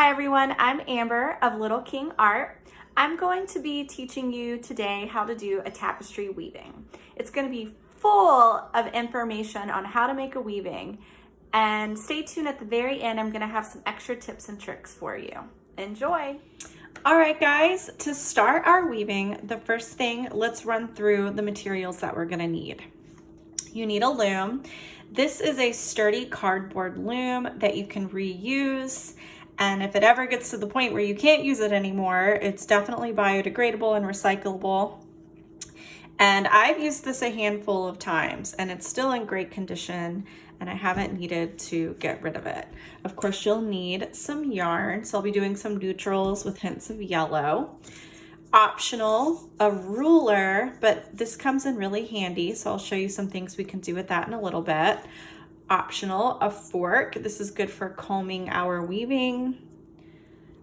Hi everyone, I'm Amber of Little King Art. I'm going to be teaching you today how to do a tapestry weaving. It's going to be full of information on how to make a weaving, and stay tuned at the very end. I'm going to have some extra tips and tricks for you. Enjoy! All right guys, to start our weaving, the first thing, let's run through the materials that we're going to need. You need a loom. This is a sturdy cardboard loom that you can reuse. And if it ever gets to the point where you can't use it anymore, it's definitely biodegradable and recyclable. And I've used this a handful of times and it's still in great condition and I haven't needed to get rid of it. Of course, you'll need some yarn. So I'll be doing some neutrals with hints of yellow. Optional, a ruler, but this comes in really handy. So I'll show you some things we can do with that in a little bit. Optional, a fork. This is good for combing our weaving.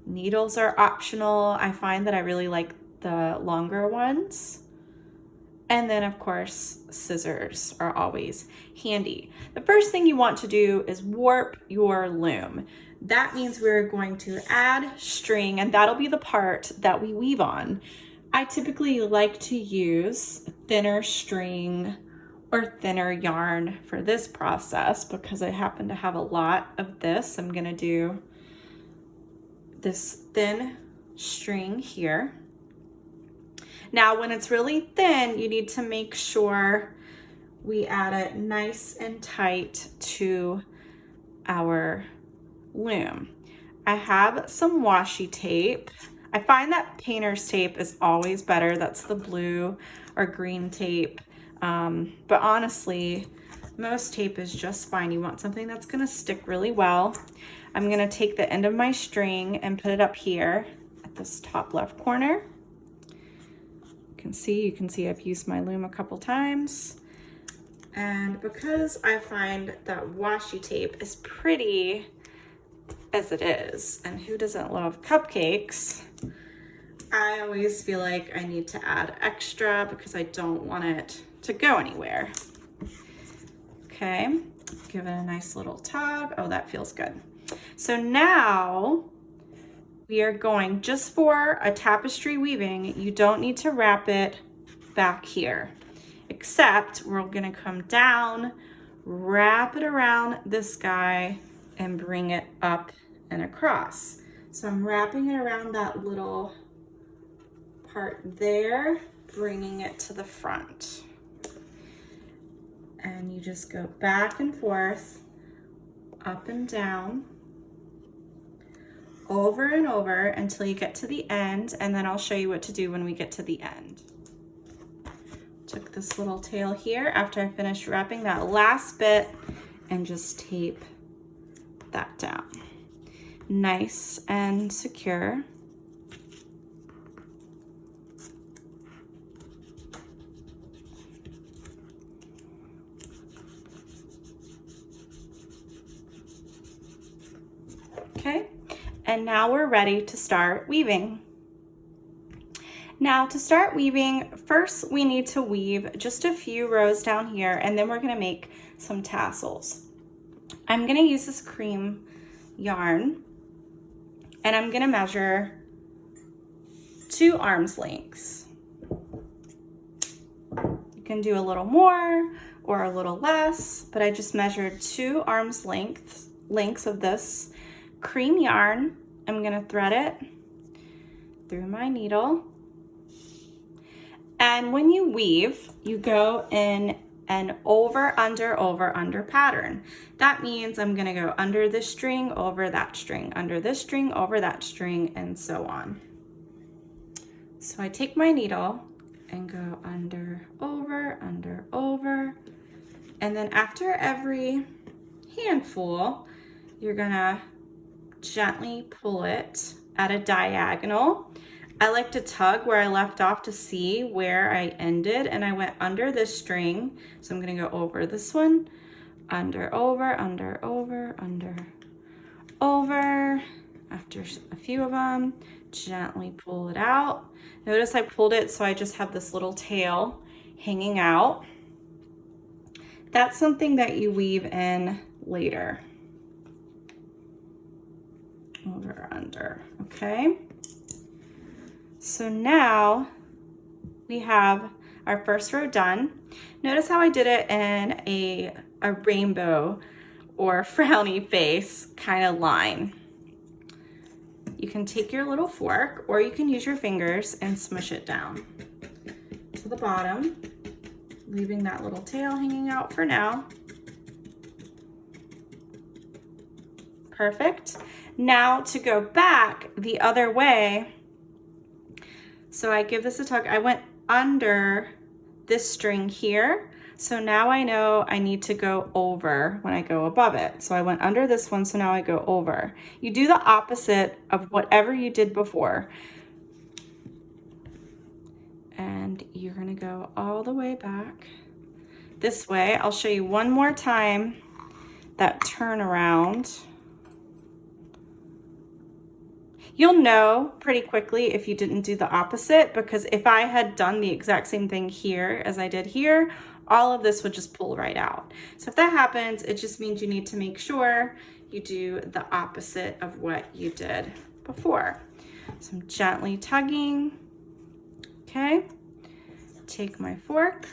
Needles are optional. I find that I really like the longer ones. And then of course, scissors are always handy. The first thing you want to do is warp your loom. That means we're going to add string, and that'll be the part that we weave on. I typically like to use thinner string or thinner yarn for this process because I happen to have a lot of this. I'm gonna do this thin string here. Now, when it's really thin, you need to make sure we add it nice and tight to our loom. I have some washi tape. I find that painter's tape is always better. That's the blue or green tape. But honestly, most tape is just fine. You want something that's gonna stick really well. I'm gonna take the end of my string and put it up here at this top left corner. You can see I've used my loom a couple times. And because I find that washi tape is pretty as it is, and who doesn't love cupcakes, I always feel like I need to add extra because I don't want it to go anywhere. Okay, give it a nice little tug. Oh, that feels good. So now we are going, just for a tapestry weaving, you don't need to wrap it back here, except we're gonna come down, wrap it around this guy, and bring it up and across. So I'm wrapping it around that little part there, bringing it to the front. And you just go back and forth, up and down, over and over until you get to the end, and then I'll show you what to do when we get to the end. Took this little tail here after I finished wrapping that last bit and just tape that down. Nice and secure. Okay. And now we're ready to start weaving. Now to start weaving, first we need to weave just a few rows down here, and then we're gonna make some tassels. I'm gonna use this cream yarn, and I'm gonna measure 2 arms lengths. You can do a little more or a little less, but I just measured 2 arms lengths of this cream yarn. I'm gonna thread it through my needle. And when you weave, you go in an over, under pattern. That means I'm gonna go under this string, over that string, under this string, over that string, and so on. So I take my needle and go under, over, and then after every handful, you're gonna gently pull it at a diagonal. I like to tug where I left off to see where I ended, and I went under this string. So I'm gonna go over this one, under, over, under, over, under, over. After a few of them, gently pull it out. Notice I pulled it so I just have this little tail hanging out. That's something that you weave in later. over, under, okay? So now we have our first row done. Notice how I did it in a rainbow or frowny face kind of line. You can take your little fork or you can use your fingers and smush it down to the bottom, leaving that little tail hanging out for now. Perfect. Now to go back the other way, so I give this a tug. I went under this string here. So now I know I need to go over when I go above it. So I went under this one, so now I go over. You do the opposite of whatever you did before. And you're gonna go all the way back this way. I'll show you one more time that turnaround. You'll know pretty quickly if you didn't do the opposite, because if I had done the exact same thing here as I did here, all of this would just pull right out. So if that happens, it just means you need to make sure you do the opposite of what you did before. So I'm gently tugging, okay? Take my fork,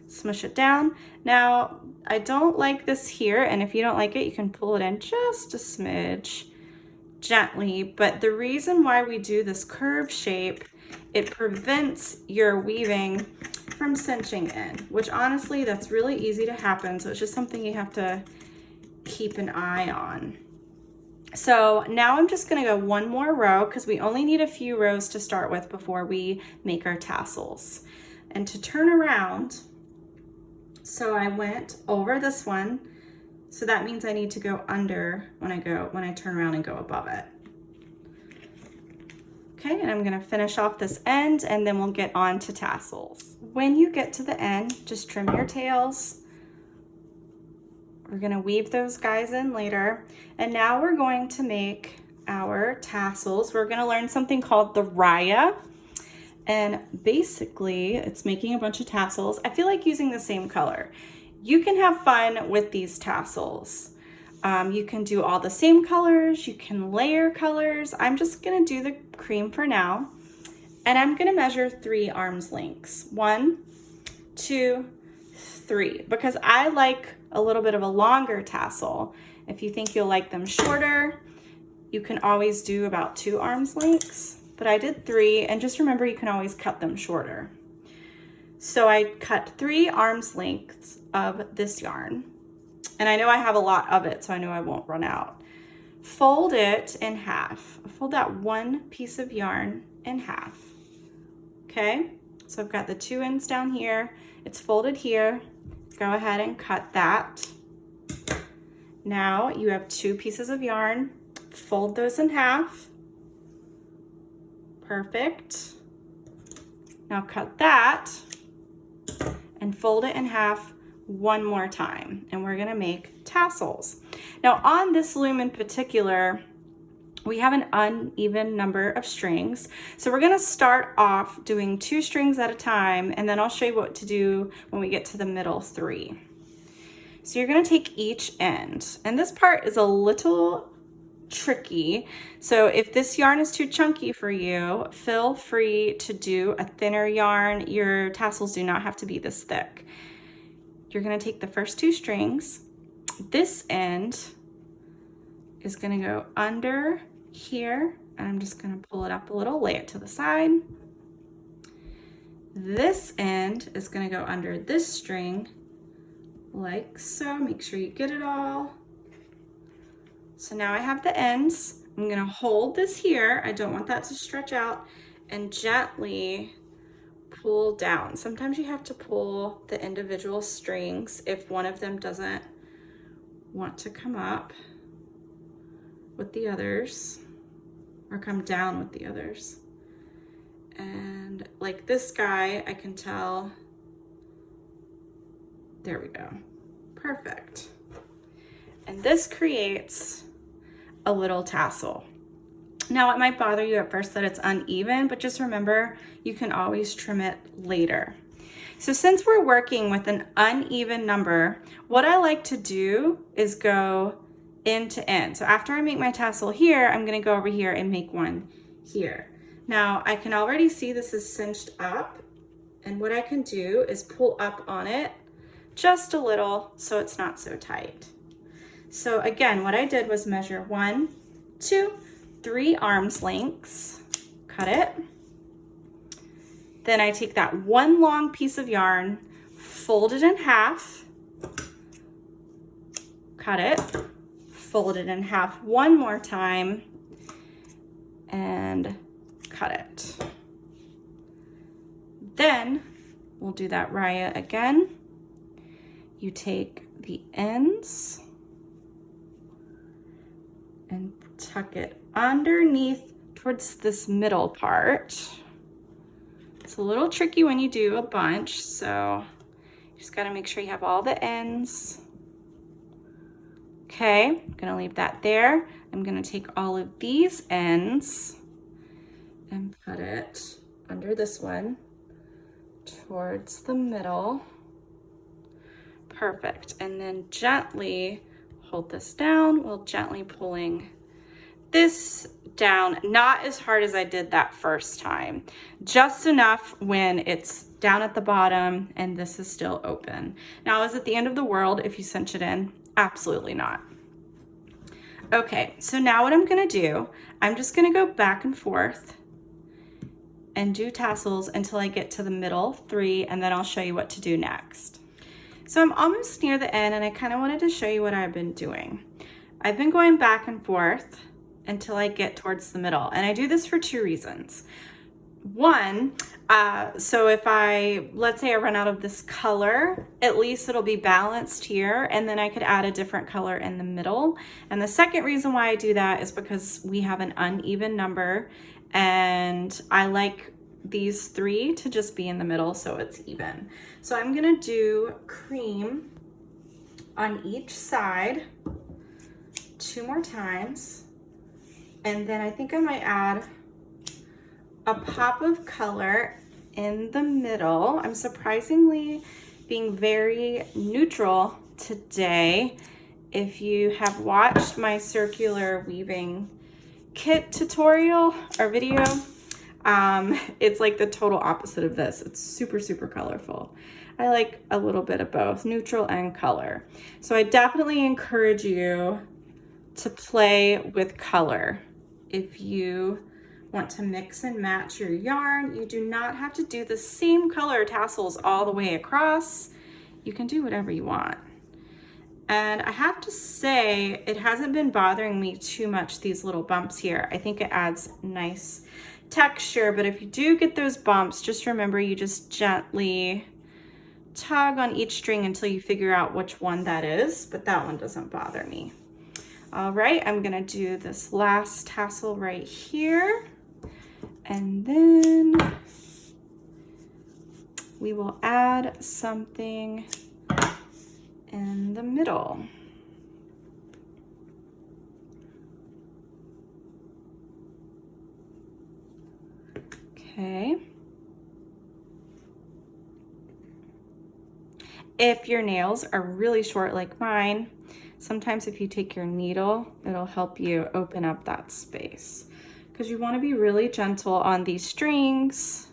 smush it down. Now, I don't like this here, and if you don't like it, you can pull it in just a smidge, gently. But the reason why we do this curve shape, it prevents your weaving from cinching in, which honestly, that's really easy to happen. So it's just something you have to keep an eye on. So now I'm just gonna go one more row because we only need a few rows to start with before we make our tassels. And to turn around, so I went over this one, so that means I need to go under when I turn around and go above it. Okay, and I'm gonna finish off this end and then we'll get on to tassels. When you get to the end, just trim your tails. We're gonna weave those guys in later. And now we're going to make our tassels. We're gonna learn something called the raya. And basically it's making a bunch of tassels. I feel like using the same color. You can have fun with these tassels. You can do all the same colors, you can layer colors. I'm just gonna do the cream for now. And I'm gonna measure 3 arms lengths. 1, 2, 3, because I like a little bit of a longer tassel. If you think you'll like them shorter, you can always do about 2 arms lengths, but I did 3, and just remember you can always cut them shorter. So I cut 3 arms lengths of this yarn. And I know I have a lot of it, so I know I won't run out. Fold it in half. Fold that one piece of yarn in half. Okay, so I've got the 2 ends down here. It's folded here. Go ahead and cut that. Now you have 2 pieces of yarn. Fold those in half. Perfect. Now cut that and fold it in half one more time, and we're gonna make tassels. Now on this loom in particular, we have an uneven number of strings. So we're gonna start off doing 2 strings at a time, and then I'll show you what to do when we get to the middle 3. So you're gonna take each end, and this part is a little tricky. So if this yarn is too chunky for you, feel free to do a thinner yarn. Your tassels do not have to be this thick. You're gonna take the first 2 strings. This end is gonna go under here, and I'm just gonna pull it up a little, lay it to the side. This end is gonna go under this string, like so. Make sure you get it all. So now I have the ends. I'm gonna hold this here. I don't want that to stretch out, and gently pull down. Sometimes you have to pull the individual strings if one of them doesn't want to come up with the others or come down with the others. And like this guy, I can tell, there we go, perfect. And this creates a little tassel. Now it might bother you at first that it's uneven, but just remember, you can always trim it later. So since we're working with an uneven number, what I like to do is go end to end. So after I make my tassel here, I'm gonna go over here and make one here. Now I can already see this is cinched up, and what I can do is pull up on it just a little so it's not so tight. So again, what I did was measure 1, 2, 3 arms lengths, cut it. Then I take that one long piece of yarn, fold it in half, cut it, fold it in half one more time, and cut it. Then we'll do that raya again. You take the ends and tuck it underneath towards this middle part. It's a little tricky when you do a bunch, so you just gotta make sure you have all the ends. Okay, I'm gonna leave that there. I'm gonna take all of these ends and put it under this one towards the middle. Perfect, and then gently hold this down while gently pulling this down, not as hard as I did that first time, just enough when it's down at the bottom and this is still open. Now, is it the end of the world if you cinch it in? Absolutely not. Okay, so now what I'm gonna do, I'm just gonna go back and forth and do tassels until I get to the middle 3, and then I'll show you what to do next. So I'm almost near the end, and I kind of wanted to show you what I've been doing. I've been going back and forth until I get towards the middle. And I do this for 2 reasons. One, so if let's say I run out of this color, at least it'll be balanced here, and then I could add a different color in the middle. And the second reason why I do that is because we have an uneven number, and I like these 3 to just be in the middle so it's even. So I'm gonna do cream on each side 2 more times. And then I think I might add a pop of color in the middle. I'm surprisingly being very neutral today. If you have watched my circular weaving kit tutorial or video, it's like the total opposite of this. It's super, super colorful. I like a little bit of both, neutral and color. So I definitely encourage you to play with color. If you want to mix and match your yarn, you do not have to do the same color tassels all the way across. You can do whatever you want. And I have to say, it hasn't been bothering me too much, these little bumps here. I think it adds nice texture, but if you do get those bumps, just remember you just gently tug on each string until you figure out which one that is, but that one doesn't bother me. All right, I'm gonna do this last tassel right here, and then we will add something in the middle. Okay. If your nails are really short like mine, sometimes if you take your needle, it'll help you open up that space, because you want to be really gentle on these strings.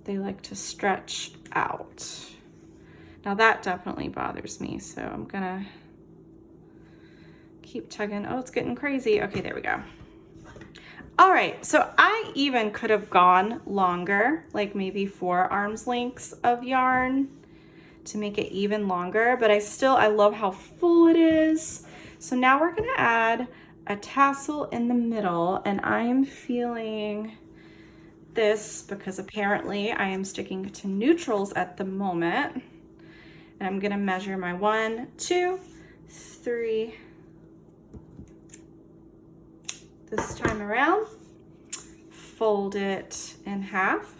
They like to stretch out. Now that definitely bothers me, so I'm gonna keep tugging. Oh, it's getting crazy. Okay, there we go. All right, so I even could have gone longer, like maybe 4 arms lengths of yarn to make it even longer, but I love how full it is. So now we're gonna add a tassel in the middle, and I'm feeling this because apparently I am sticking to neutrals at the moment. And I'm gonna measure my 1, 2, 3 this time around. Fold it in half.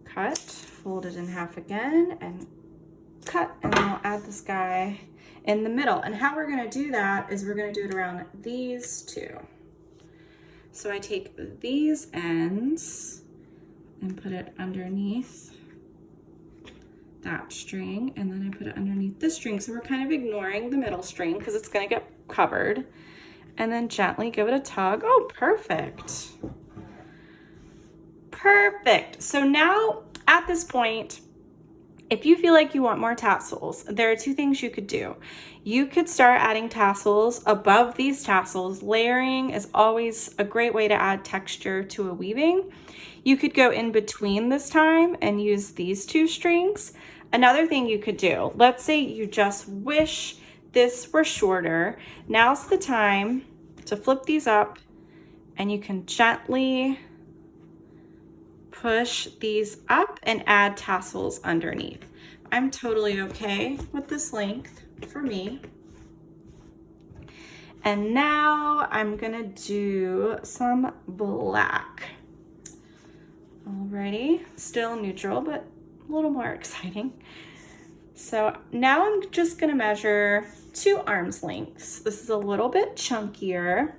Cut, fold it in half again, and cut, and then we'll add this guy in the middle. And how we're gonna do that is we're gonna do it around these 2. So I take these ends and put it underneath that string, and then I put it underneath this string. So we're kind of ignoring the middle string because it's gonna get covered. And then gently give it a tug. Oh, perfect. Perfect. So now at this point, if you feel like you want more tassels, there are two things you could do. You could start adding tassels above these tassels. Layering is always a great way to add texture to a weaving. You could go in between this time and use these two strings. Another thing you could do, let's say you just wish this were shorter. Now's the time to flip these up, and you can gently push these up and add tassels underneath. I'm totally okay with this length for me. And now I'm gonna do some black. Alrighty, still neutral, but a little more exciting. So now I'm just gonna measure 2 arms lengths. This is a little bit chunkier.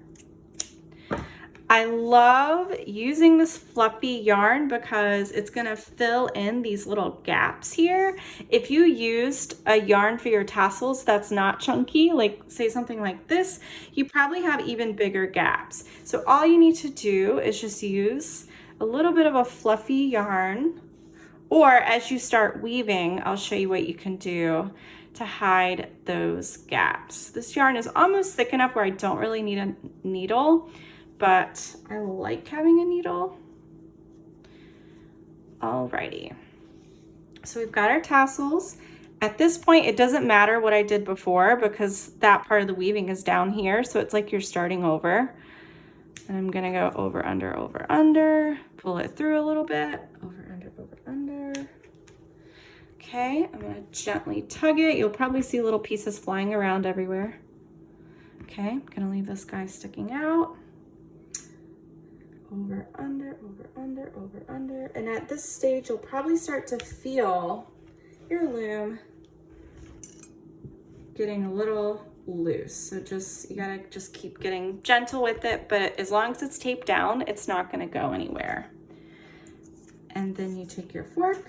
I love using this fluffy yarn because it's gonna fill in these little gaps here. If you used a yarn for your tassels that's not chunky, like say something like this, you probably have even bigger gaps. So all you need to do is just use a little bit of a fluffy yarn, or as you start weaving, I'll show you what you can do to hide those gaps. This yarn is almost thick enough where I don't really need a needle, but I like having a needle. Alrighty, so we've got our tassels. At this point, it doesn't matter what I did before because that part of the weaving is down here, so it's like you're starting over. And I'm gonna go over, under, pull it through a little bit, over, under. Okay, I'm gonna gently tug it. You'll probably see little pieces flying around everywhere. Okay, I'm gonna leave this guy sticking out. Over, under. And at this stage, you'll probably start to feel your loom getting a little loose. So you gotta just keep getting gentle with it, but as long as it's taped down, it's not gonna go anywhere. And then you take your fork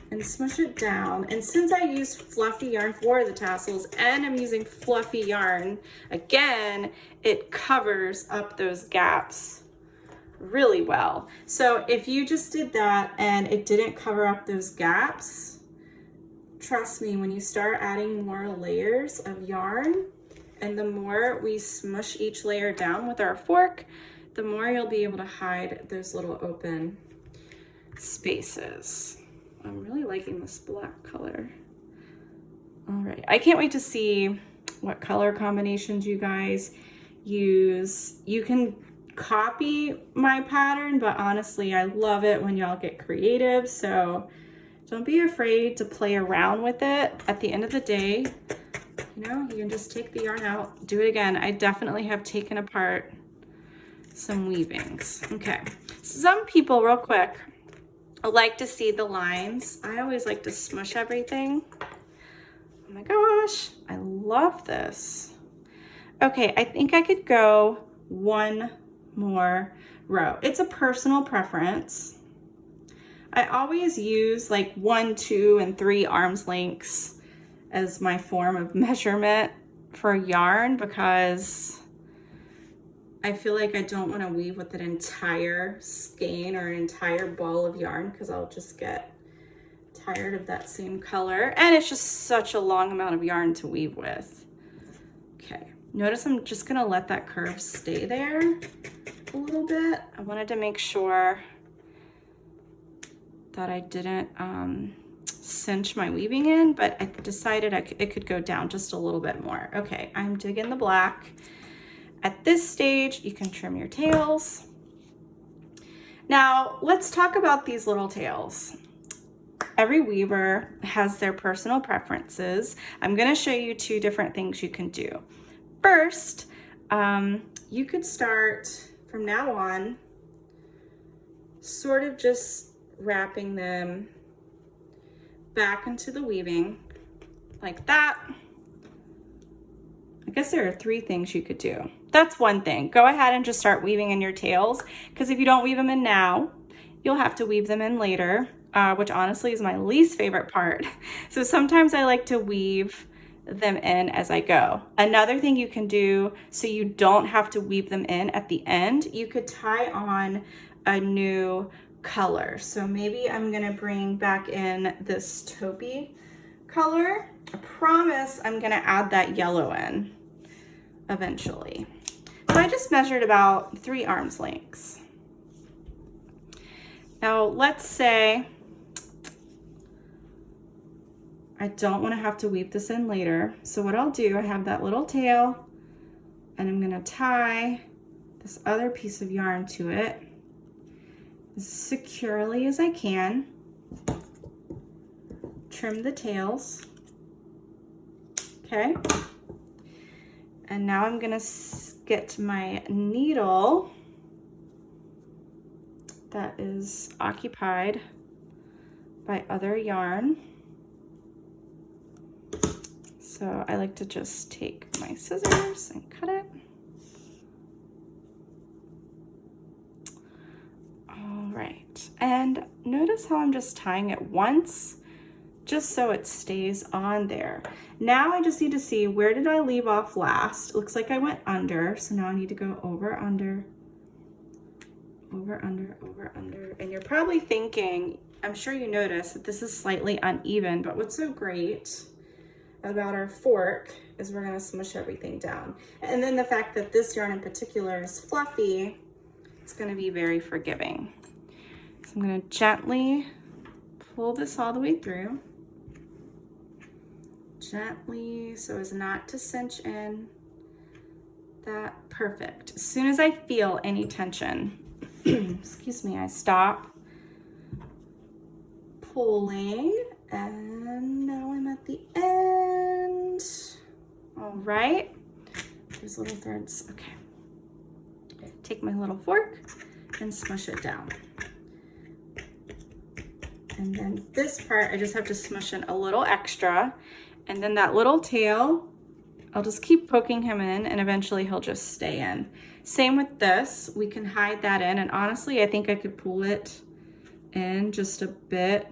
and smush it down. And since I used fluffy yarn for the tassels and I'm using fluffy yarn, again, it covers up those gaps really well. So if you just did that and it didn't cover up those gaps, trust me, when you start adding more layers of yarn and the more we smush each layer down with our fork, the more you'll be able to hide those little open spaces. I'm really liking this black color. All right, I can't wait to see what color combinations you guys use. You can copy my pattern, but honestly, I love it when y'all get creative. So don't be afraid to play around with it. At the end of the day, you know, you can just take the yarn out, do it again. I definitely have taken apart some weavings. Okay, some people, real quick, like to see the lines. I always like to smush everything. Oh my gosh, I love this. Okay, I think I could go one more row. It's a personal preference. I always use like 1, 2, and 3 arms lengths as my form of measurement for yarn because I feel like I don't want to weave with an entire skein or an entire ball of yarn because I'll just get tired of that same color, and it's just such a long amount of yarn to weave with. Okay, notice I'm just gonna let that curve stay there a little bit. I wanted to make sure that I didn't cinch my weaving in, but I decided it could go down just a little bit more. Okay, I'm digging the black. At this stage, you can trim your tails. Now, let's talk about these little tails. Every weaver has their personal preferences. I'm gonna show you 2 different things you can do. First, you could start from now on, sort of just wrapping them back into the weaving like that. I guess there are 3 things you could do. That's one thing. Go ahead and just start weaving in your tails, because if you don't weave them in now, you'll have to weave them in later. which honestly is my least favorite part. So sometimes I like to weave them in as I go. Another thing you can do so you don't have to weave them in at the end, you could tie on a new color. So maybe I'm gonna bring back in this taupey color. I promise I'm gonna add that yellow in eventually. So I just measured about 3 arms lengths. Now let's say I don't want to have to weave this in later. So what I'll do, I have that little tail and I'm gonna tie this other piece of yarn to it as securely as I can. Trim the tails. Okay. And now I'm gonna get my needle that is occupied by other yarn. So I like to just take my scissors and cut it. All right, and notice how I'm just tying it once, just so it stays on there. Now I just need to see, where did I leave off last? It looks like I went under, so now I need to go over, under, over, under, over, under. And you're probably thinking, I'm sure you noticed that this is slightly uneven, but what's so great about our fork is we're gonna smush everything down. And then the fact that this yarn in particular is fluffy, it's gonna be very forgiving. So I'm gonna gently pull this all the way through. Gently, so as not to cinch in. That, perfect. As soon as I feel any tension, excuse me, I stop pulling, and now I'm at the end. All right, there's little threads, okay. Take my little fork and smush it down. And then this part, I just have to smush in a little extra, and then that little tail, I'll just keep poking him in and eventually he'll just stay in. Same with this, we can hide that in, and honestly, I think I could pull it in just a bit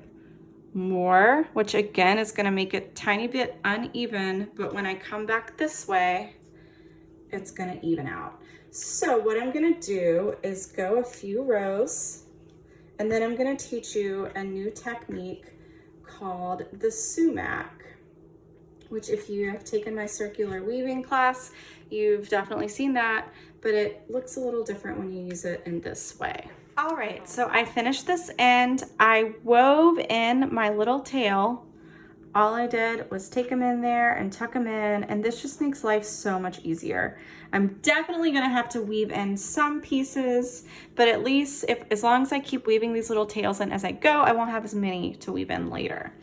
more, which again is gonna make it a tiny bit uneven, but when I come back this way, it's gonna even out. So what I'm gonna do is go a few rows, and then I'm gonna teach you a new technique called the sumac, which if you have taken my circular weaving class, you've definitely seen that, but it looks a little different when you use it in this way. All right, so I finished this end. I wove in my little tail. All I did was take them in there and tuck them in, and this just makes life so much easier. I'm definitely gonna have to weave in some pieces, but at least as long as I keep weaving these little tails in as I go, I won't have as many to weave in later.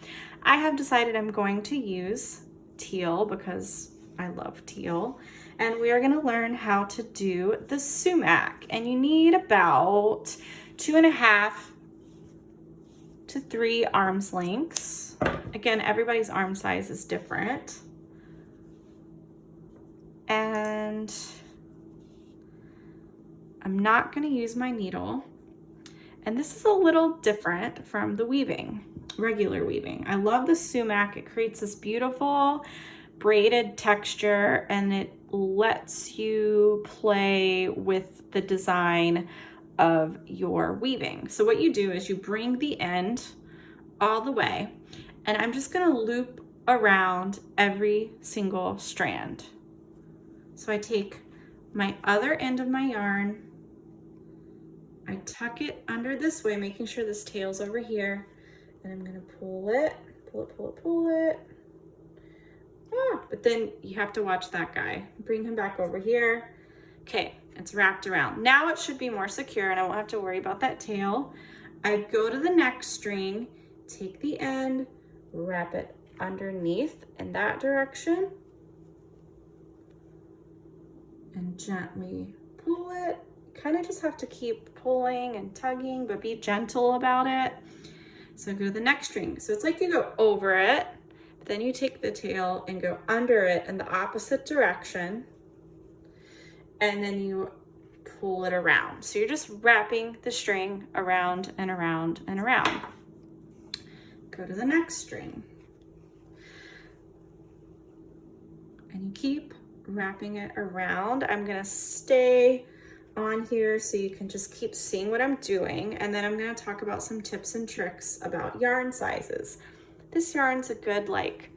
I have decided I'm going to use teal because I love teal, and we are gonna learn how to do the sumac, and you need about 2.5 to 3 arms lengths. Again, everybody's arm size is different. And I'm not gonna use my needle. And this is a little different from the weaving, regular weaving. I love the sumac. It creates this beautiful braided texture, and it lets you play with the design of your weaving. So what you do is you bring the end all the way, and I'm just gonna loop around every single strand. So I take my other end of my yarn, I tuck it under this way, making sure this tail's over here, and I'm gonna pull it, pull it, pull it, pull it. But then you have to watch that guy. Bring him back over here. Okay, it's wrapped around. Now it should be more secure and I won't have to worry about that tail. I go to the next string, take the end, wrap it underneath in that direction, and gently pull it. Kind of just have to keep pulling and tugging, but be gentle about it. So I go to the next string. So it's like you go over it, but then you take the tail and go under it in the opposite direction, and then you pull it around. So you're just wrapping the string around and around and around. go to the next string. And you keep wrapping it around. I'm gonna stay on here so you can just keep seeing what I'm doing. And then I'm gonna talk about some tips and tricks about yarn sizes. This yarn's a good like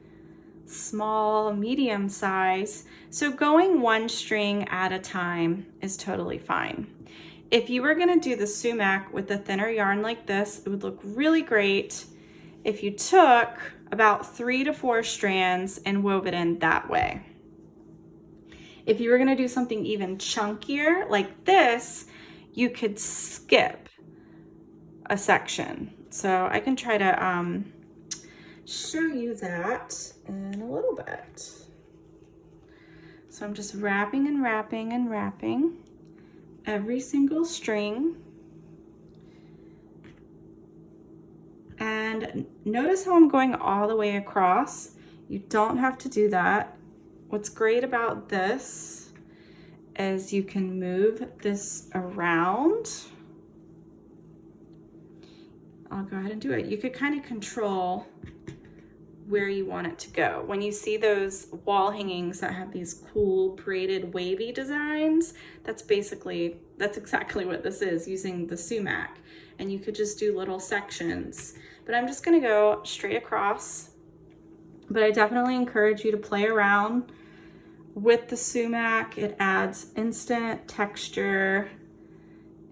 small, medium size. So going one string at a time is totally fine. If you were gonna do the sumac with a thinner yarn like this, it would look really great if you took about 3 to 4 strands and wove it in that way. If you were gonna do something even chunkier like this, you could skip a section. So I can try to show you that in a little bit. So I'm just wrapping and wrapping and wrapping every single string. And notice how I'm going all the way across. You don't have to do that. What's great about this is you can move this around. I'll go ahead and do it. You could kind of control where you want it to go. When you see those wall hangings that have these cool braided wavy designs, that's exactly what this is, using the sumac. And you could just do little sections. But I'm just gonna go straight across. But I definitely encourage you to play around with the sumac. It adds instant texture.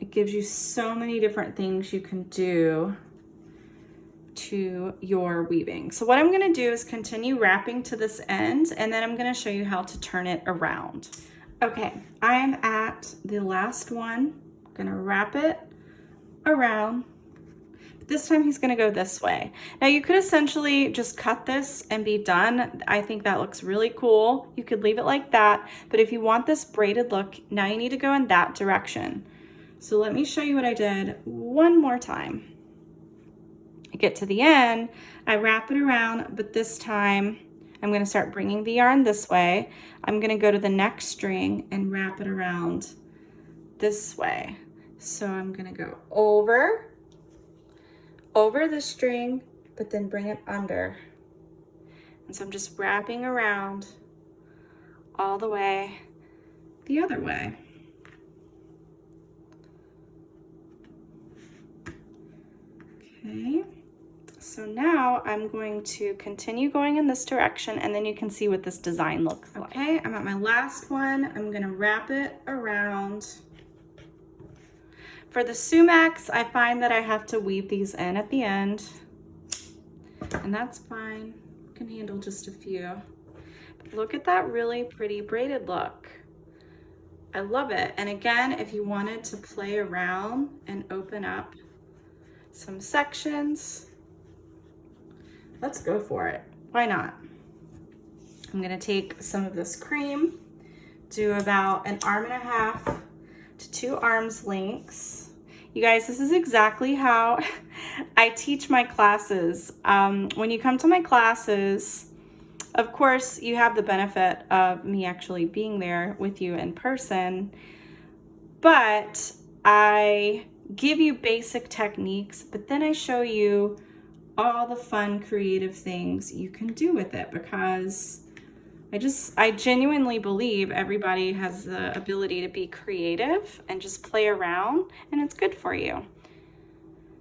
It gives you so many different things you can do to your weaving. So what I'm gonna do is continue wrapping to this end, and then I'm gonna show you how to turn it around. Okay, I am at the last one. I'm gonna wrap it around. This time he's gonna go this way. Now you could essentially just cut this and be done. I think that looks really cool. You could leave it like that, but if you want this braided look, now you need to go in that direction. So let me show you what I did one more time. I get to the end, I wrap it around, but this time I'm gonna start bringing the yarn this way. I'm gonna go to the next string and wrap it around this way. So I'm gonna go over the string, but then bring it under. And so I'm just wrapping around all the way the other way. Okay, so now I'm going to continue going in this direction, and then you can see what this design looks like. Okay, I'm at my last one. I'm gonna wrap it around. For the sumacs, I find that I have to weave these in at the end, and that's fine. I can handle just a few. But look at that really pretty braided look. I love it. And again, if you wanted to play around and open up some sections, let's go for it. Why not? I'm gonna take some of this cream, do about 1.5 arms to 2 arms lengths. You guys, this is exactly how I teach my classes. When you come to my classes, of course, you have the benefit of me actually being there with you in person, but I give you basic techniques, but then I show you all the fun, creative things you can do with it, because I genuinely believe everybody has the ability to be creative and just play around, and it's good for you.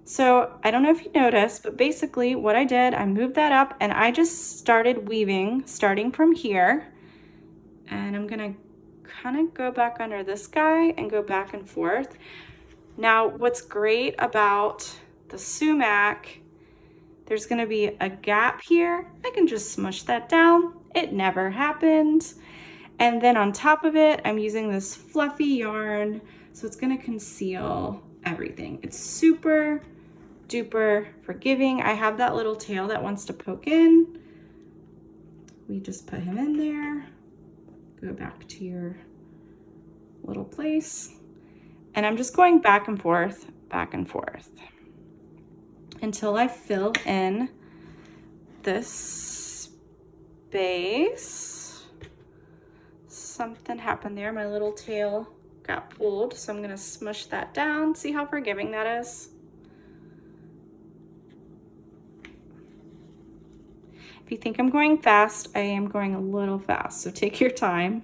So I don't know if you noticed, but basically what I did, I moved that up and I just started weaving, starting from here. And I'm gonna kind of go back under this guy and go back and forth. Now, what's great about the sumac, there's gonna be a gap here. I can just smush that down. It never happened. And then on top of it, I'm using this fluffy yarn, so it's gonna conceal everything. It's super duper forgiving. I have that little tail that wants to poke in. We just put him in there. Go back to your little place. And I'm just going back and forth until I fill in this space. Something happened there. My little tail got pulled, so I'm gonna smush that down. See how forgiving that is? If you think I'm going fast, I am going a little fast, so take your time.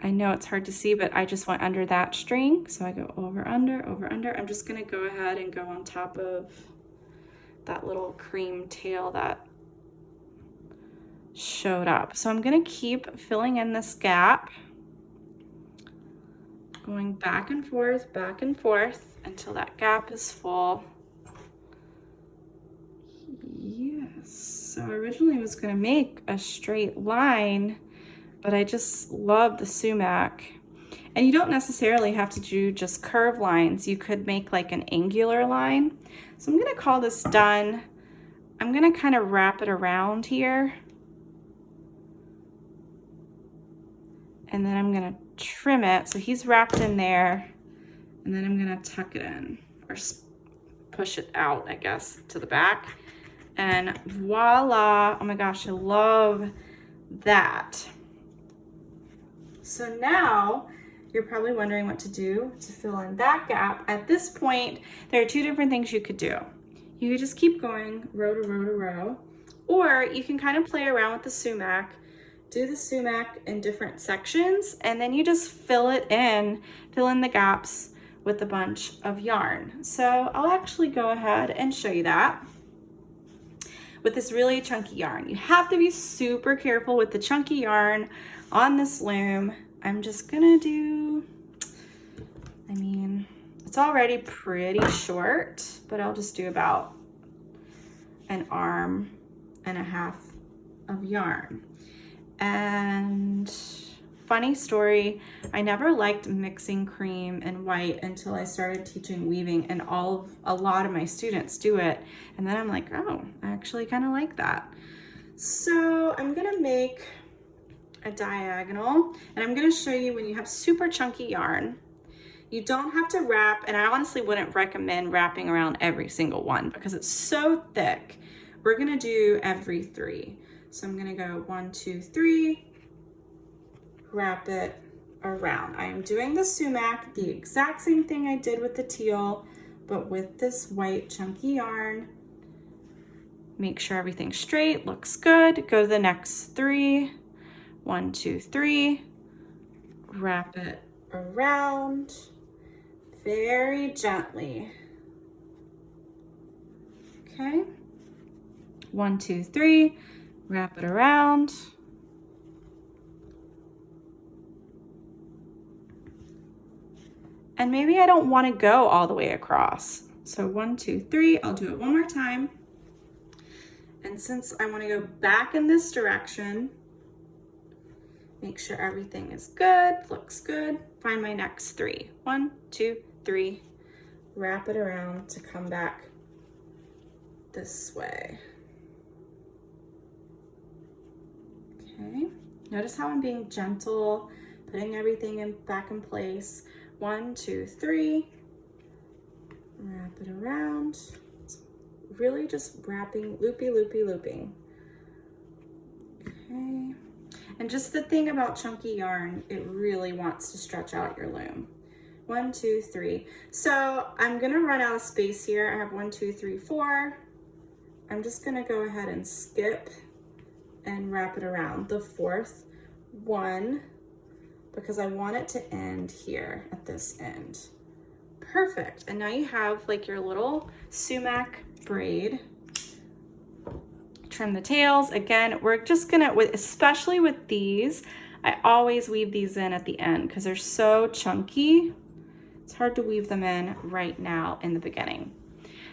I know it's hard to see, but I just went under that string. So I go over, under, over, under. I'm just gonna go ahead and go on top of that little cream tail that showed up. So I'm gonna keep filling in this gap, going back and forth until that gap is full. Yes, so I originally was gonna make a straight line, but I just love the sumac. And you don't necessarily have to do just curved lines. You could make like an angular line. So I'm gonna call this done. I'm gonna kind of wrap it around here. And then I'm gonna trim it. So he's wrapped in there. And then I'm gonna tuck it in, or push it out, I guess, to the back. And voila, oh my gosh, I love that. So now you're probably wondering what to do to fill in that gap. At this point, there are two different things you could do. You could just keep going row to row to row, or you can kind of play around with the sumac, do the sumac in different sections, and then you just fill in the gaps with a bunch of yarn. So I'll actually go ahead and show you that with this really chunky yarn. You have to be super careful with the chunky yarn on this loom. I'm just gonna do, I mean, it's already pretty short, but I'll just do about an arm and a half of yarn. And funny story, I never liked mixing cream and white until I started teaching weaving, and a lot of my students do it. And then I'm like, oh, I actually kind of like that. So I'm gonna make a diagonal, and I'm gonna show you when you have super chunky yarn, you don't have to wrap, and I honestly wouldn't recommend wrapping around every single one because it's so thick. We're gonna do every 3. So I'm gonna go 1, 2, 3, wrap it around. I am doing the sumac, the exact same thing I did with the teal, but with this white chunky yarn. Make sure everything's straight, looks good. Go to the next 3. 1, 2, 3, wrap it around very gently. Okay, 1, 2, 3, wrap it around. And maybe I don't want to go all the way across. So 1, 2, 3, I'll do it one more time. And since I want to go back in this direction, make sure everything is good, looks good. Find my next 3. 1, 2, 3. Wrap it around to come back this way. Okay, notice how I'm being gentle, putting everything back in place. 1, 2, 3. Wrap it around. It's really just wrapping, loopy, loopy, looping. Okay. And just the thing about chunky yarn, it really wants to stretch out your loom. 1, 2, 3. So I'm gonna run out of space here. I have 1, 2, 3, 4. I'm just gonna go ahead and skip and wrap it around the 4th one because I want it to end here at this end. Perfect. And now you have like your little sumac braid. Trim the tails. Again, we're just gonna, especially with these, I always weave these in at the end because they're so chunky. It's hard to weave them in right now in the beginning.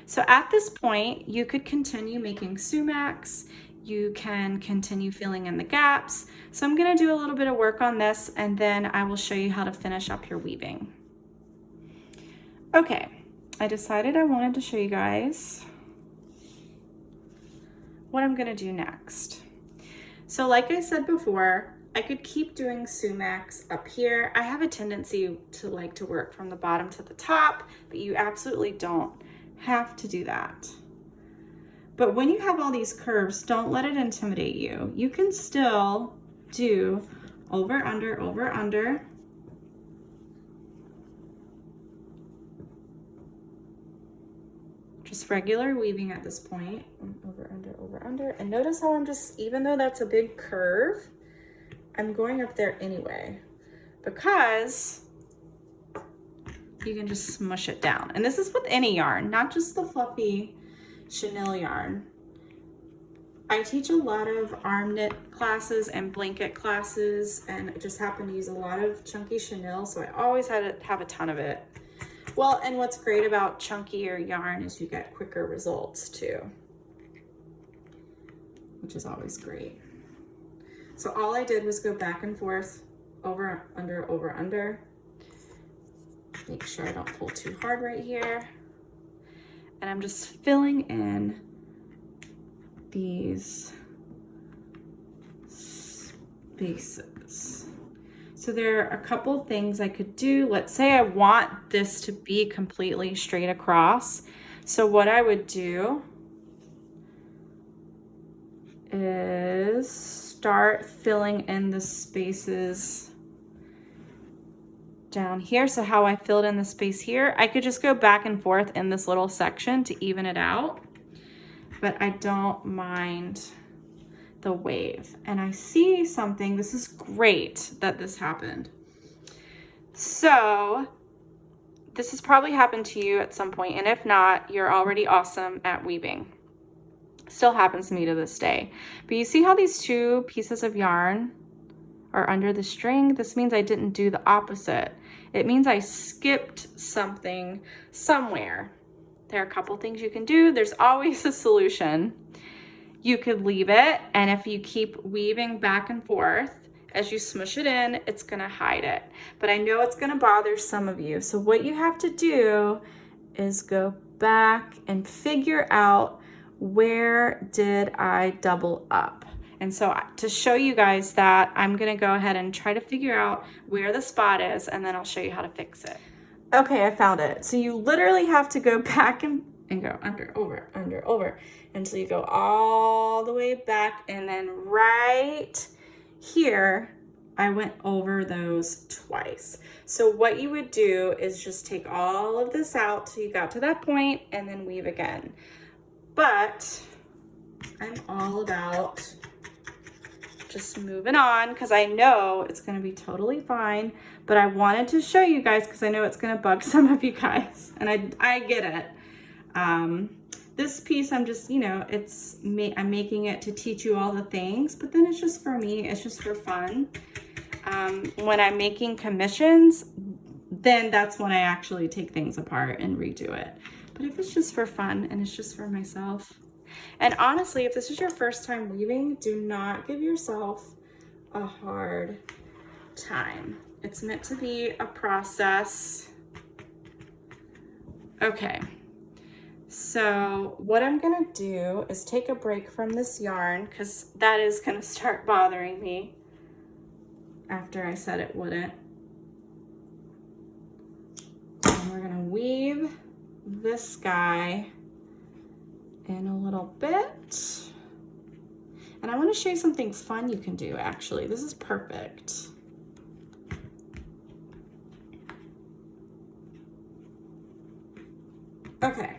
So at this point, you could continue making sumacs. You can continue filling in the gaps. So I'm gonna do a little bit of work on this and then I will show you how to finish up your weaving. Okay, I decided I wanted to show you guys what I'm gonna do next. So like I said before, I could keep doing sumacs up here. I have a tendency to like to work from the bottom to the top, but you absolutely don't have to do that. But when you have all these curves, don't let it intimidate you. You can still do over, under, over, under. just regular weaving at this point. Over, under, over, under. And notice how I'm just, even though that's a big curve, I'm going up there anyway, because you can just smush it down. And this is with any yarn, not just the fluffy chenille yarn. I teach a lot of arm knit classes and blanket classes, and I just happen to use a lot of chunky chenille, so I always had to have a ton of it. Well, and what's great about chunkier yarn is you get quicker results too, which is always great. So all I did was go back and forth, over, under. Make sure I don't pull too hard right here. And I'm just filling in these spaces. So there are a couple things I could do. Let's say I want this to be completely straight across. So what I would do is start filling in the spaces down here. So how I filled in the space here, I could just go back and forth in this little section to even it out, but I don't mind the wave. And I see something, this is great that this happened. So this has probably happened to you at some point, and if not, you're already awesome at weaving. Still happens to me to this day. But you see how these two pieces of yarn are under the string? This means I didn't do the opposite. It means I skipped something somewhere. There are a couple things you can do. There's always a solution. You could leave it, and if you keep weaving back and forth, as you smush it in, it's gonna hide it. But I know it's gonna bother some of you. So what you have to do is go back and figure out, where did I double up? And so to show you guys that, I'm gonna go ahead and try to figure out where the spot is, and then I'll show you how to fix it. Okay, I found it. So you literally have to go back and go under, over, until you go all the way back, and then right here, I went over those twice. So what you would do is just take all of this out till you got to that point, and then weave again. But I'm all about just moving on, because I know it's going to be totally fine, but I wanted to show you guys because I know it's going to bug some of you guys, and I get it. This piece, I'm just, you know, I'm making it to teach you all the things, but then it's just for me, it's just for fun. When I'm making commissions, then that's when I actually take things apart and redo it. But if it's just for fun and it's just for myself, and honestly, if this is your first time weaving, do not give yourself a hard time. It's meant to be a process. Okay, so what I'm gonna do is take a break from this yarn, because that is gonna start bothering me after I said it wouldn't. And we're gonna weave this guy in a little bit. And I want to show you something fun you can do, actually. This is perfect. Okay,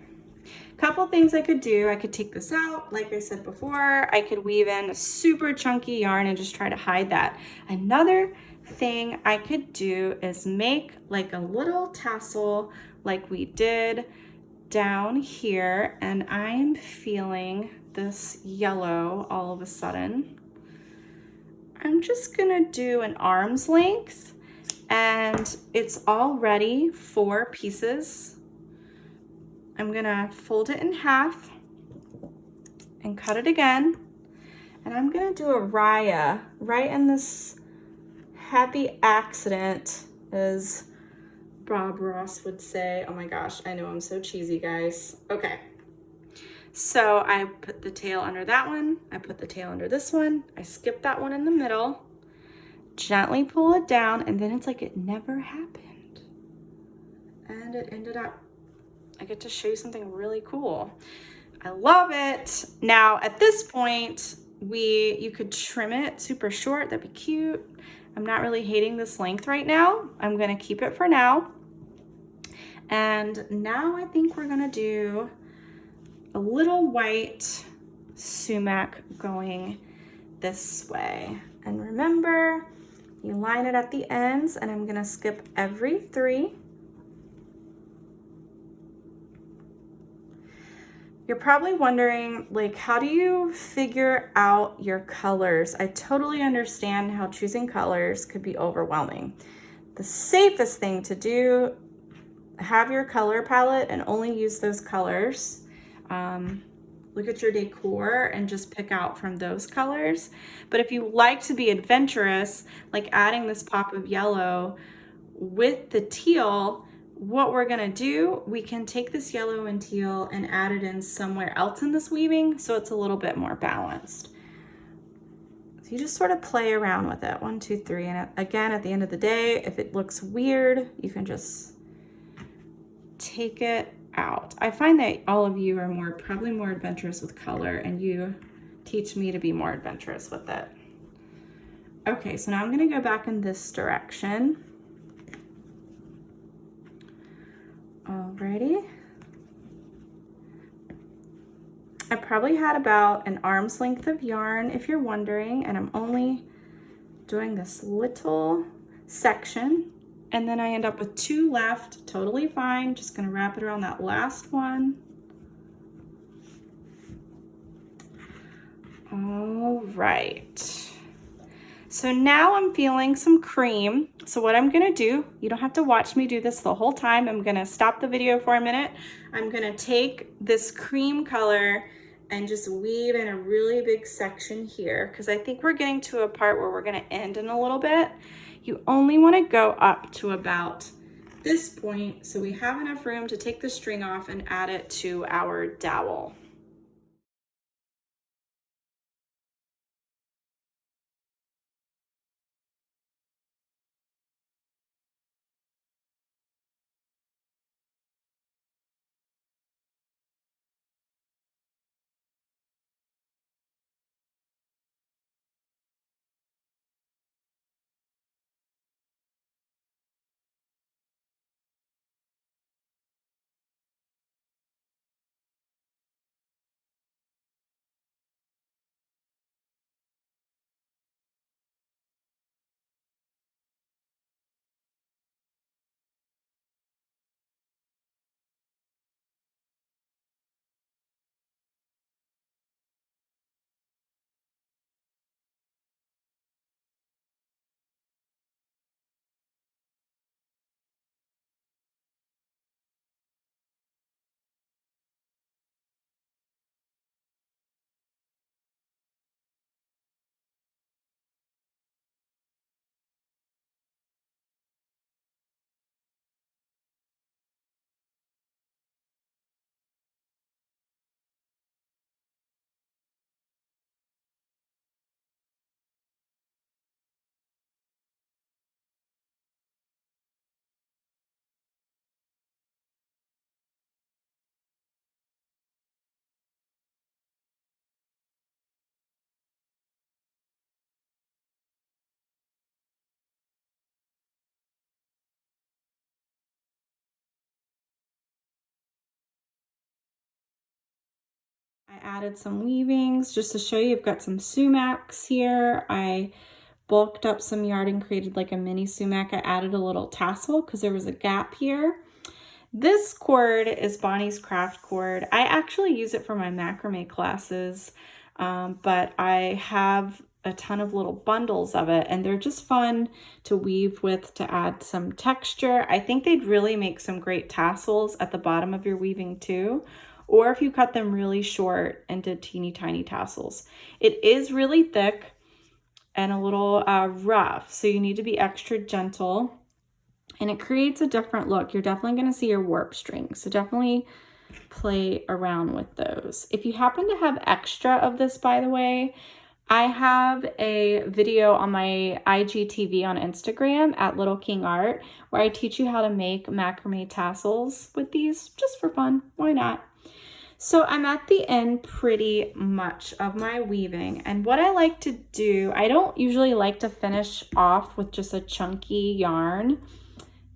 couple things I could do. I could take this out, like I said before. I could weave in a super chunky yarn and just try to hide that. Another thing I could do is make like a little tassel like we did down here, and I'm feeling this yellow all of a sudden. I'm just gonna do an arm's length, and it's already 4 pieces. I'm gonna fold it in half and cut it again, and I'm gonna do a raya right in this happy accident, as Bob Ross would say. Oh my gosh, I know I'm so cheesy, guys. Okay, so I put the tail under that one, I put the tail under this one, I skip that one in the middle, gently pull it down, and then it's like it never happened. And it ended up, I get to show you something really cool. I love it. Now at this point, you could trim it super short, that'd be cute. I'm not really hating this length right now. I'm gonna keep it for now. And now I think we're gonna do a little white sumac going this way. And remember, you line it at the ends, and I'm gonna skip every 3. You're probably wondering, like, how do you figure out your colors? I totally understand how choosing colors could be overwhelming. The safest thing to do, have your color palette and only use those colors. Look at your decor and just pick out from those colors. But if you like to be adventurous, like adding this pop of yellow with the teal, what we're gonna do, we can take this yellow and teal and add it in somewhere else in this weaving so it's a little bit more balanced. So you just sort of play around with it, 1, 2, 3. And again, at the end of the day, if it looks weird, you can just take it out. I find that all of you are probably more adventurous with color, and you teach me to be more adventurous with it. Okay, so now I'm gonna go back in this direction. Alrighty. I probably had about an arm's length of yarn, if you're wondering, and I'm only doing this little section, and then I end up with 2 left, totally fine. Just gonna wrap it around that last one. All right. So now I'm feeling some cream. So what I'm gonna do, you don't have to watch me do this the whole time. I'm gonna stop the video for a minute. I'm gonna take this cream color and just weave in a really big section here, because I think we're getting to a part where we're gonna end in a little bit. You only wanna go up to about this point so we have enough room to take the string off and add it to our dowel. I added some weavings just to show you. I've got some sumacs here. I bulked up some yarn and created like a mini sumac. I added a little tassel because there was a gap here. This cord is Bonnie's craft cord. I actually use it for my macrame classes, but I have a ton of little bundles of it, and they're just fun to weave with to add some texture. I think they'd really make some great tassels at the bottom of your weaving too, or if you cut them really short and did teeny tiny tassels. It is really thick and a little rough, so you need to be extra gentle, and it creates a different look. You're definitely going to see your warp strings, so definitely play around with those. If you happen to have extra of this, by the way, I have a video on my IGTV on Instagram at Little King Art where I teach you how to make macrame tassels with these just for fun. Why not? So I'm at the end pretty much of my weaving, and what I like to do, I don't usually like to finish off with just a chunky yarn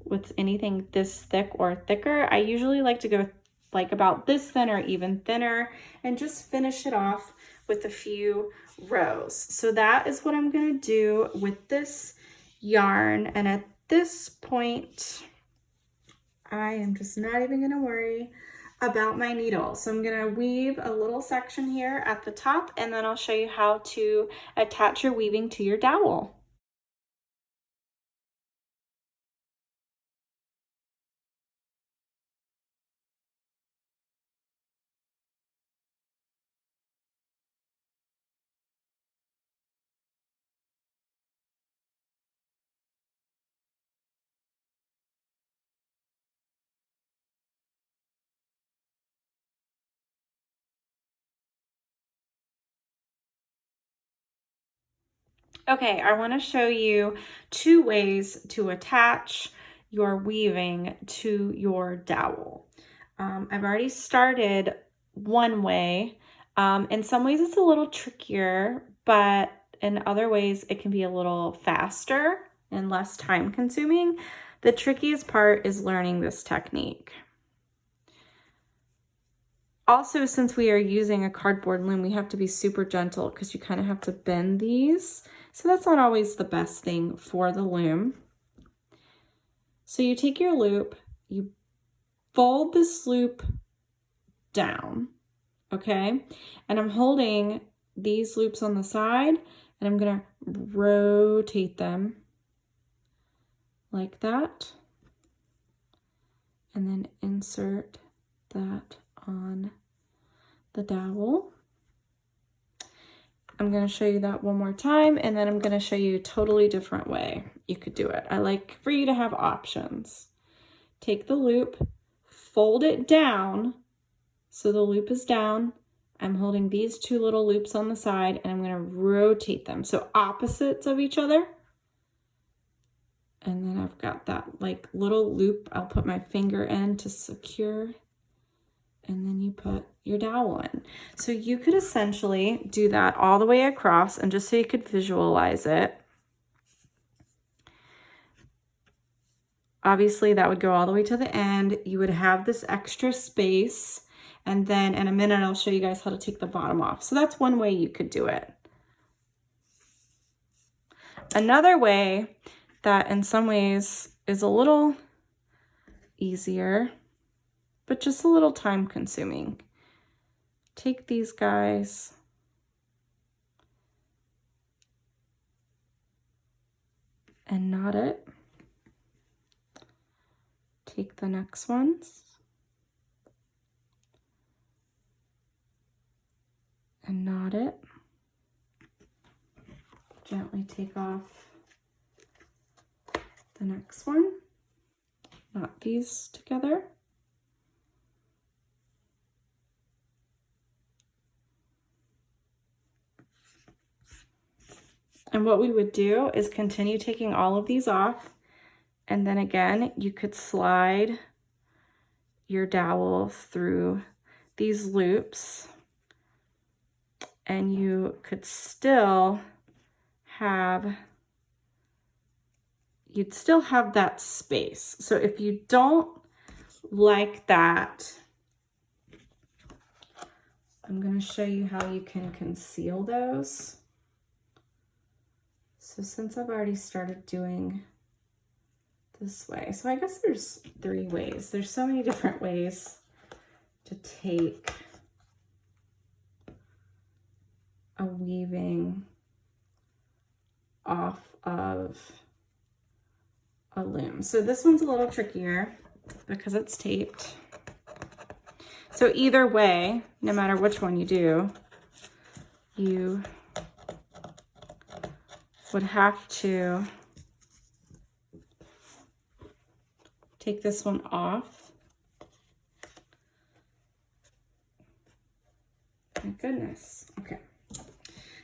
with anything this thick or thicker. I usually like to go like about this thin or even thinner, and just finish it off with a few rows. So that is what I'm going to do with this yarn. And at this point, I am just not even going to worry about my needle. So I'm going to weave a little section here at the top, and then I'll show you how to attach your weaving to your dowel. Okay, I want to show you 2 ways to attach your weaving to your dowel. I've already started one way. In some ways it's a little trickier, but in other ways it can be a little faster and less time consuming. The trickiest part is learning this technique. Also, since we are using a cardboard loom, we have to be super gentle because you kind of have to bend these. So that's not always the best thing for the loom. So you take your loop, you fold this loop down, okay? And I'm holding these loops on the side, and I'm gonna rotate them like that, and then insert that on the dowel. I'm going to show you that one more time, and then I'm going to show you a totally different way you could do it. I like for you to have options. Take the loop, fold it down so the loop is down. I'm holding these 2 little loops on the side, and I'm going to rotate them so opposites of each other. And then I've got that like little loop I'll put my finger in to secure, and then you put your dowel in. So you could essentially do that all the way across, and just so you could visualize it, obviously that would go all the way to the end. You would have this extra space, and then in a minute I'll show you guys how to take the bottom off. So that's one way you could do it. Another way that in some ways is a little easier, but just a little time consuming. Take these guys and knot it. Take the next ones and knot it. Gently take off the next one. Knot these together. And what we would do is continue taking all of these off, and then again you could slide your dowel through these loops, and you could still have, you'd still have that space. So if you don't like that, I'm going to show you how you can conceal those. So since I've already started doing this way, so I guess there's 3 ways. There's so many different ways to take a weaving off of a loom. So this one's a little trickier because it's taped. So either way, no matter which one you do, you would have to take this one off. My goodness. Okay.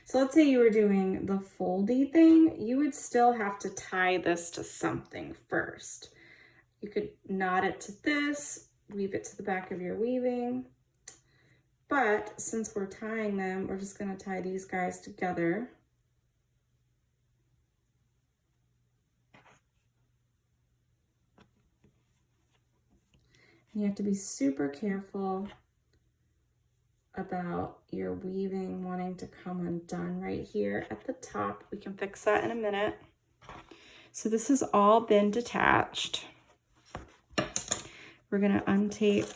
So let's say you were doing the foldy thing, you would still have to tie this to something first. You could knot it to this, weave it to the back of your weaving. But since we're tying them, we're just going to tie these guys together. You have to be super careful about your weaving wanting to come undone right here at the top. We can fix that in a minute. So this has all been detached. We're gonna untape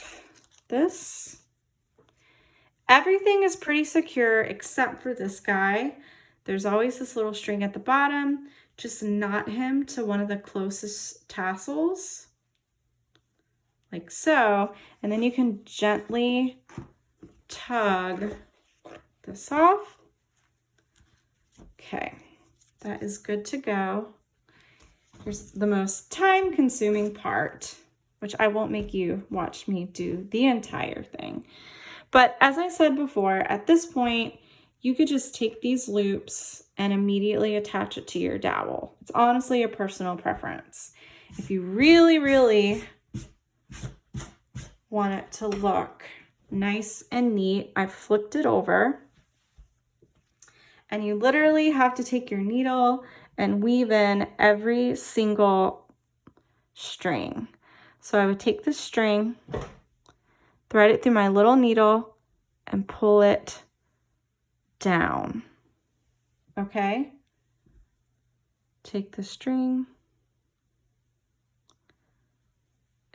this. Everything is pretty secure except for this guy. There's always this little string at the bottom. Just knot him to one of the closest tassels, like so, and then you can gently tug this off. Okay, that is good to go. Here's the most time-consuming part, which I won't make you watch me do the entire thing. But as I said before, at this point, you could just take these loops and immediately attach it to your dowel. It's honestly a personal preference. If you really, really want it to look nice and neat, I've flipped it over. And you literally have to take your needle and weave in every single string. So I would take this string, thread it through my little needle, and pull it down. Okay? Take the string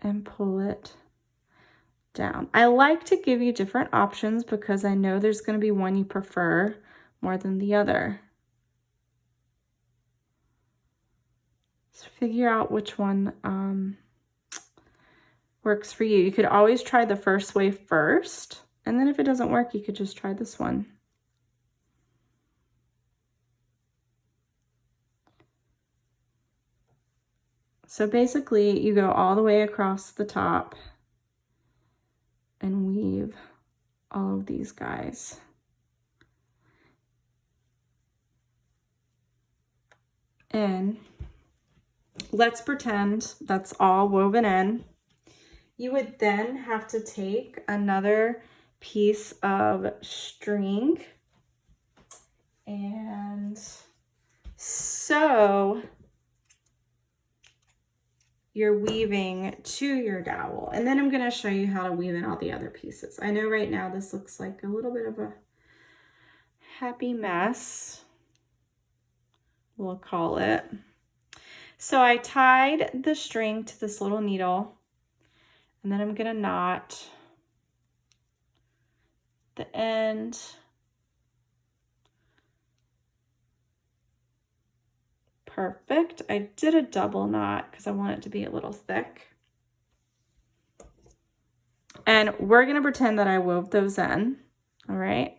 and pull it down. I like to give you different options because I know there's going to be one you prefer more than the other. So figure out which one works for you. You could always try the first way first, and then if it doesn't work, you could just try this one. So basically, you go all the way across the top and weave all of these guys. And let's pretend that's all woven in. You would then have to take another piece of string and sew your weaving to your dowel. And then I'm going to show you how to weave in all the other pieces. I know right now this looks like a little bit of a happy mess, we'll call it. So I tied the string to this little needle, and then I'm going to knot the end. Perfect. I did a double knot because I want it to be a little thick. And we're going to pretend that I wove those in, all right,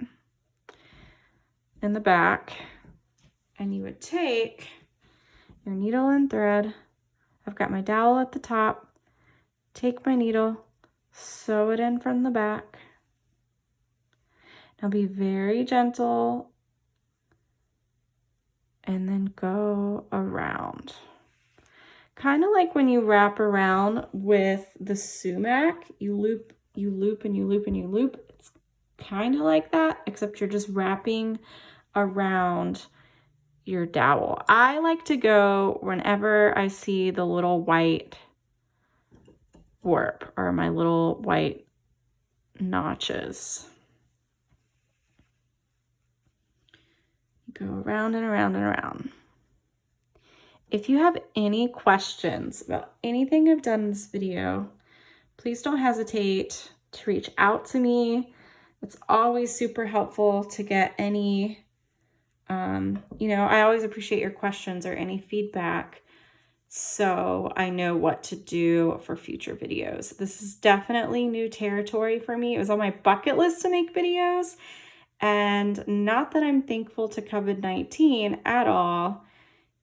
in the back. And you would take your needle and thread. I've got my dowel at the top. Take my needle, sew it in from the back. Now be very gentle and then go around. Kind of like when you wrap around with the sumac, you loop, and you loop, and you loop. It's kind of like that, except you're just wrapping around your dowel. I like to go whenever I see the little white warp or my little white notches. Go around and around and around. If you have any questions about anything I've done in this video, please don't hesitate to reach out to me. It's always super helpful to get any, I always appreciate your questions or any feedback so I know what to do for future videos. This is definitely new territory for me. It was on my bucket list to make videos. And not that I'm thankful to COVID-19 at all,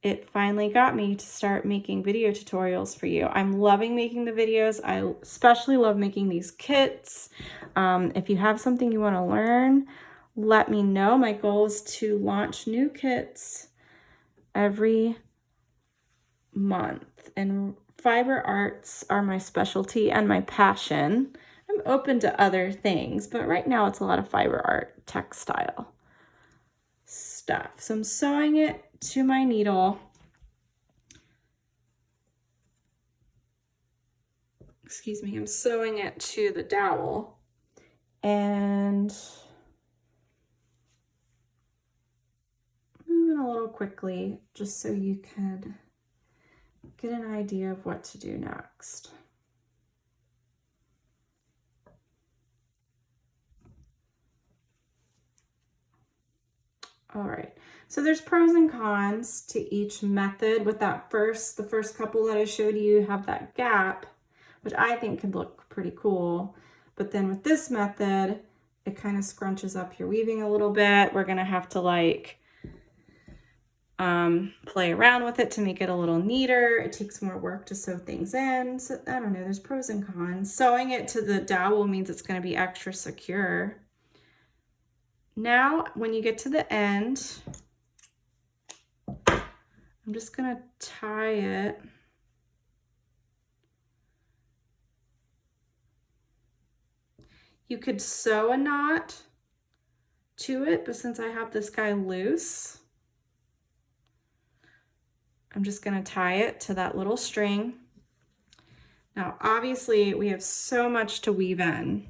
it finally got me to start making video tutorials for you. I'm loving making the videos. I especially love making these kits. If you have something you want to learn, let me know. My goal is to launch new kits every month. And fiber arts are my specialty and my passion. I'm open to other things, but right now it's a lot of fiber art textile stuff. So I'm sewing it to my needle. excuse me, I'm sewing it to the dowel and moving a little quickly just so you can get an idea of what to do next. All right, so there's pros and cons to each method. With that the first couple that I showed you have that gap, which I think could look pretty cool. But then with this method, it kind of scrunches up your weaving a little bit. We're gonna have to like play around with it to make it a little neater. It takes more work to sew things in. So I don't know, there's pros and cons. Sewing it to the dowel means it's gonna be extra secure. Now, when you get to the end, I'm just gonna tie it. You could sew a knot to it, but since I have this guy loose, I'm just gonna tie it to that little string. Now, obviously, we have so much to weave in,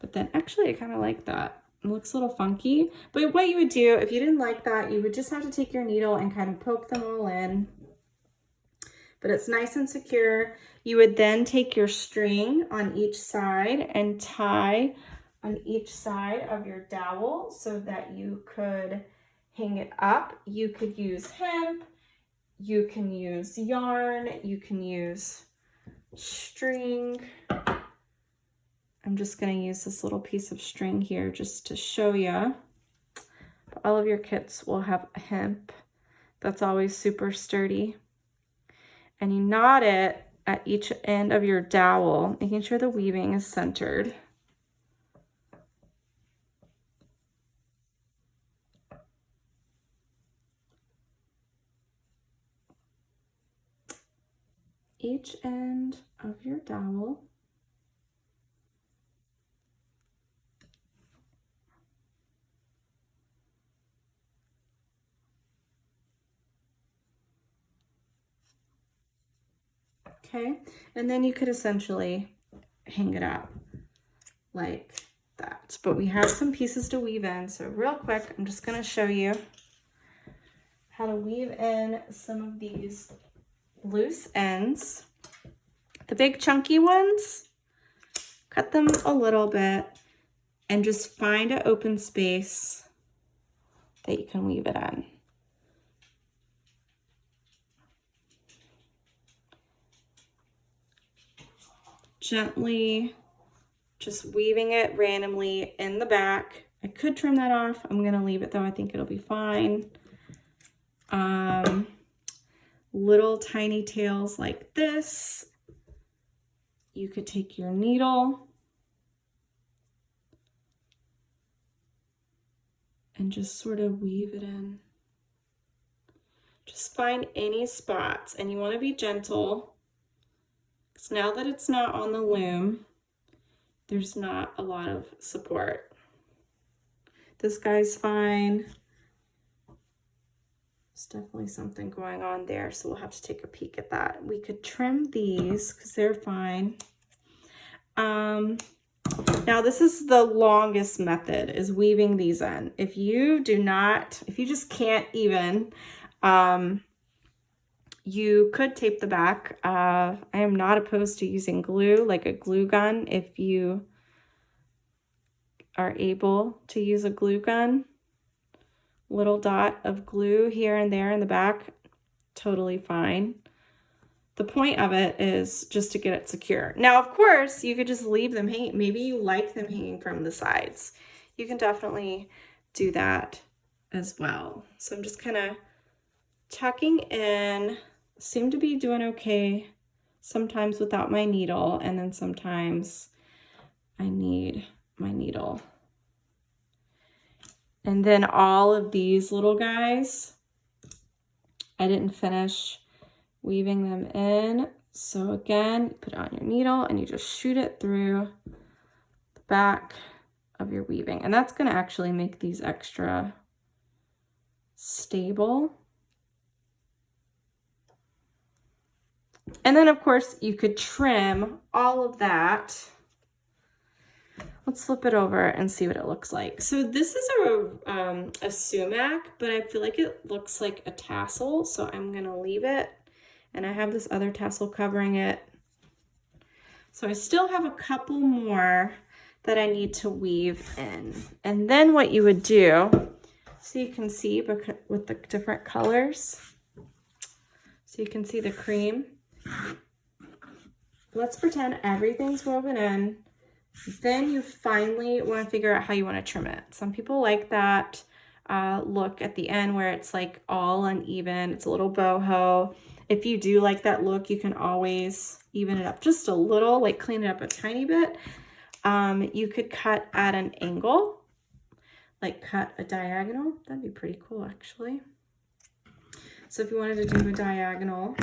but then actually I kind of like that. It looks a little funky, but what you would do if you didn't like that, you would just have to take your needle and kind of poke them all in. But it's nice and secure. You would then take your string on each side and tie on each side of your dowel so that you could hang it up. You could use hemp, you can use yarn, you can use string. I'm just going to use this little piece of string here just to show you. All of your kits will have hemp. That's always super sturdy. And you knot it at each end of your dowel, making sure the weaving is centered. Each end of your dowel. Okay, and then you could essentially hang it up like that. But we have some pieces to weave in, so real quick, I'm just gonna show you how to weave in some of these loose ends. The big chunky ones, cut them a little bit and just find an open space that you can weave it in. Gently just weaving it randomly in the back. I could trim that off. I'm gonna leave it though. I think it'll be fine. Little tiny tails like this. You could take your needle and just sort of weave it in. Just find any spots, and you want to be gentle. So now that it's not on the loom, there's not a lot of support. This guy's fine. There's definitely something going on there, so we'll have to take a peek at that. We could trim these because they're fine. Now this is the longest method, is weaving these in. If you just can't even, you could tape the back. I am not opposed to using glue, like a glue gun, if you are able to use a glue gun. Little dot of glue here and there in the back, totally fine. The point of it is just to get it secure. Now, of course, you could just leave them hanging. Maybe you like them hanging from the sides. You can definitely do that as well. So I'm just kind of tucking in. Seem to be doing okay sometimes without my needle, and then sometimes I need my needle. And then all of these little guys, I didn't finish weaving them in. So again, you put it on your needle and you just shoot it through the back of your weaving. And that's going to actually make these extra stable. And then of course you could trim all of that. Let's flip it over and see what it looks like. So this is a sumac, but I feel like it looks like a tassel, so I'm gonna leave it. And I have this other tassel covering it. So I still have a couple more that I need to weave in. And then what you would do, so you can see with the different colors, so you can see the cream. Let's pretend everything's woven in. Then you finally want to figure out how you want to trim it. Some people like that look at the end where it's like all uneven. It's a little boho. If you do like that look, you can always even it up just a little, like clean it up a tiny bit. You could cut at an angle, like cut a diagonal. That'd be pretty cool, actually. So if you wanted to do a diagonal.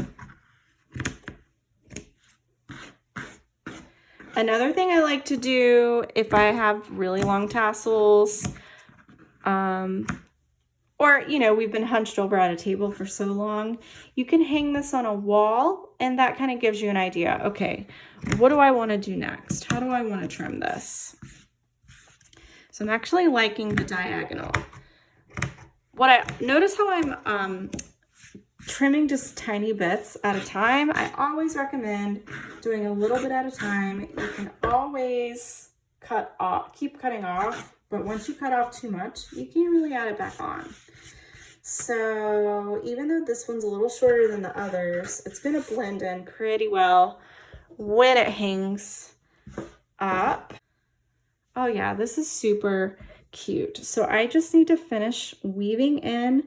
Another thing I like to do if I have really long tassels, or, you know, we've been hunched over at a table for so long, you can hang this on a wall, and that kind of gives you an idea. Okay, what do I want to do next? How do I want to trim this? So I'm actually liking the diagonal. Notice how I'm trimming just tiny bits at a time. I always recommend doing a little bit at a time. You can always cut off, keep cutting off, but once you cut off too much, you can't really add it back on. So even though this one's a little shorter than the others, it's gonna blend in pretty well when it hangs up. Oh yeah, this is super cute. So I just need to finish weaving in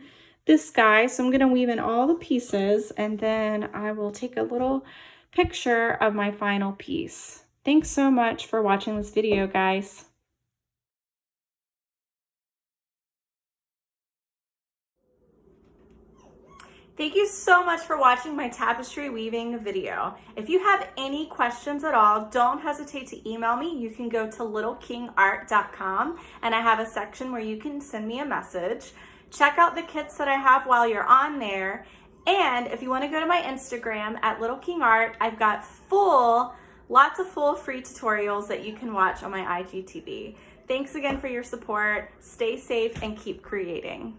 this guy. So I'm gonna weave in all the pieces, and then I will take a little picture of my final piece. Thanks so much for watching this video, guys. Thank you so much for watching my tapestry weaving video. If you have any questions at all, don't hesitate to email me. You can go to littlekingart.com, and I have a section where you can send me a message. Check out the kits that I have while you're on there. And if you want to go to my Instagram at @littleKingArt, I've got lots of full free tutorials that you can watch on my IGTV. Thanks again for your support. Stay safe and keep creating.